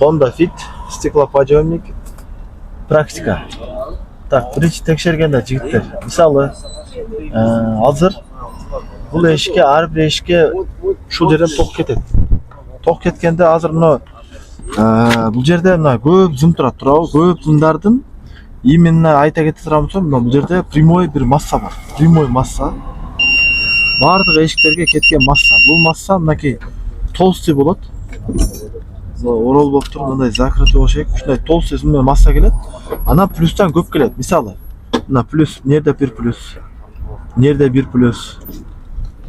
Honda Fit, стеклоподъемник, практика. Так, бірінші текшергенде жігіттер. Мысалы, азыр бұл эшикке, әрбір эшикке ушул жерден ток кетет. Ток кеткенде азыр мына бұл жерде мына көп зым турат, туурабы? Көп зымдардын именно айта кете турам болсом, мына бұл жерде прямой бір масса бар. Прямой масса. Бардық эшиктерге кеткен масса. Бұл масса мынакей толстый болот. Орол болып тұр, мындай закрытый болуш керек. Ушундай толстый зыммен масса келет. Ана плюстан көп келет. Мисалы, мына плюс, нерде бир плюс. Нерде бир плюс.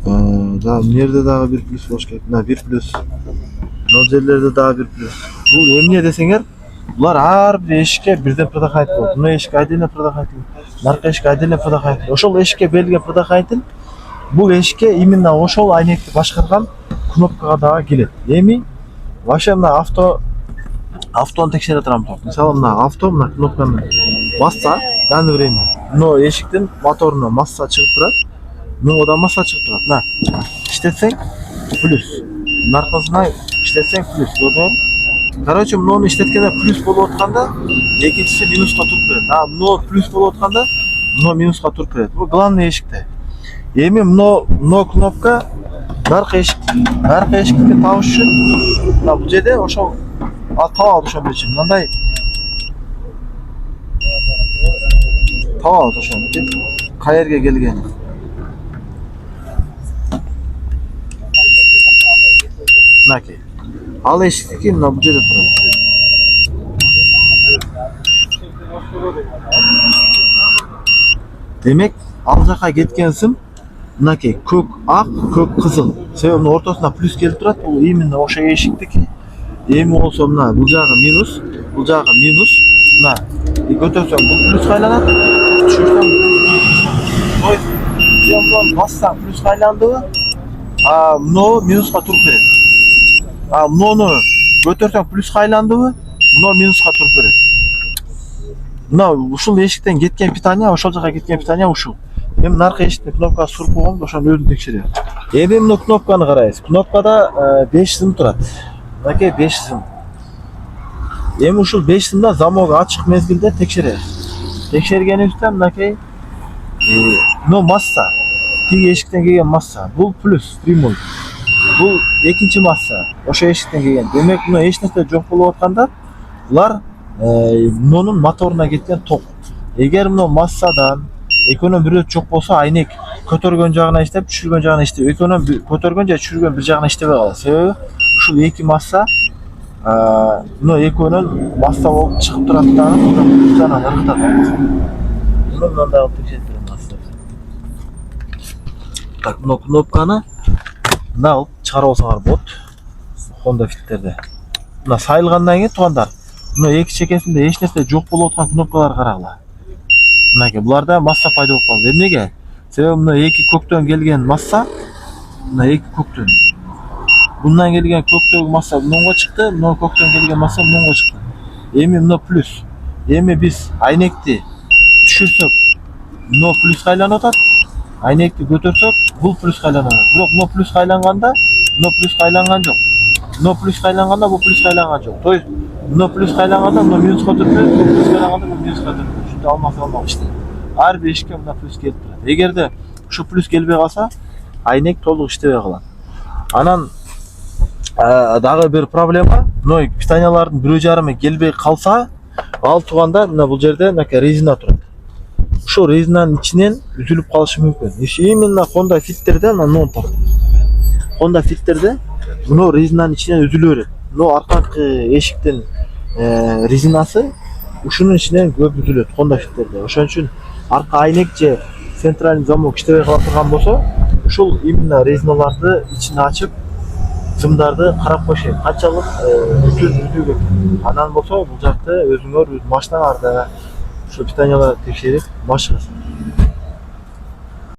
Да, нерде дагы бир плюс болуш керек. Мына бир плюс. Мына жерлерде дагы бир плюс. Бул эмне десеңер, булар ар бир эшикке бирден предохранитель болот. Мына эшикке отдельно предохранитель, наркы эшикке отдельно предохранитель. Ошол эшикке берилген предохранитель бул эшикке именно ошол айнекти башкарган кнопкага дагы келет. Эми вообще мына автоны текшере турам топ. Мисалы мына авто мына кнопканы басса, данный время мына эшиктин моторуна масса чыгып турат. Мындан масса чыгып турат. Мына иштетсең плюс. Наркысына иштетсең плюс. Короче, мынаны иштеткенде плюс болуп атканда, экинчиси минуска туруп берет. Мына плюс болуп атканда, мына минуска туруп берет. Бул главный эшикте. Эми мына кнопка наркы эшикти табыш үчүн мына бул жерде ошол табабыз ошондой үчүн. Мындай табабыз ошону. Каерге келген. Мынакей. Ал эшиктики мына бул жерде турат. Демек, ал жака кеткен сым мынакей көк ак, көк кызыл. Себеби мына ортосуна плюс келип турат. Бул именно ошо эшиктики. Эми болсо мына бул жагы минус, бул жагы минус. Мына көтөрсөң бул плюска айланат. Түшүрсөң ой, сен бассаң плюска айландыбы? Мына минуска туруп берет. Мына көтөрсөң плюска айландыбы? Мына минуска туруп берет. Мына ушул эшиктен кеткен питание, ошол жака кеткен питание ушул. Эми наркы эшиктин кнопкасы суруп койгом, ошону өзү текшерем. Эми мына кнопканы карайбыз. Кнопкада 5 зым турат. Мынакей 5 зым. Эми ушул 5 зымда замок ачык мезгилде текшеребиз. Текшергенибизде мынакей мына масса, тиги эшиктен келген масса. Бул плюс, прямой. Бул экинчи масса, ошо эшиктен келген. Демек мына эч нерсе жок болуп атканда, булар мунун моторуна кеткен ток. Эгер мына массадан экөөнүн бирөө жок болсо, айнек көтөргөн жагына иштеп, түшүргөн жагына иштеп, экөөнүн көтөргөн же түшүргөн бир жагына иштебей калат. Себеби ушул эки масса мына экөөнүн масса болуп чыгып турат дагы, мындан ыргытат. Мындай кылып текшерип берем масса. Так, мына кнопканы мына алып чыгарып алсаңар болот. Honda Fit'терде. Мына сайылгандан кийин туугандар, мына эки чекесинде эч нерсе жок болуп аткан кнопкалар карагыла. Мынакей, буларда масса пайда болуп калды. Эмнеге? Себеби мына эки көктөн келген масса, мына эки көктөн. Bundan kelgen көктөгү масса мынга чыкты, мына көктөн келген масса мынга чыкты. Эми мына плюс. Эми биз айнекти түшүрсөк, мына плюска айланып атат. Айнекти көтөрсөк, бул плюска айланат. Бирок мына плюска айланганда, мына плюска айланган жок. Мына плюска айланганда, бул плюска айланган жок. То есть мына плюска айланганда, мына минуска өтүп, мына плюска айланганда, мына минуска өтүп. Ушунда алмак иште. Ар бир эшикке мына плюс келип турат. Эгерде ушу плюс келбей калса, айнек толук иштебей калат. Анан дагы бир проблема, мына питаниялардын бирөө жарымы келбей калса, ал тууганда мына бул жерде мынакей резина турат. Ушул резинанын ичинен үзүлүп калышы мүмкүн. Именно Honda Fit'терде мына тартып. Honda Fit'терде мына резинанын ичинен үзүлө берет. Мына арканкы эшиктин резинасы ушунун ичинен көп үзүлөт Honda Fit'терде. Ошон үчүн арка айнек же центральный замок иштебей кала турган болсо, ушул именно резиналарды ичин ачып зымдарды карап коюш керек. Канчалык үзүү керек. Анан болсо бул жакты өзүңөр машиналарда ушу питанияларды текшерип башыңыз.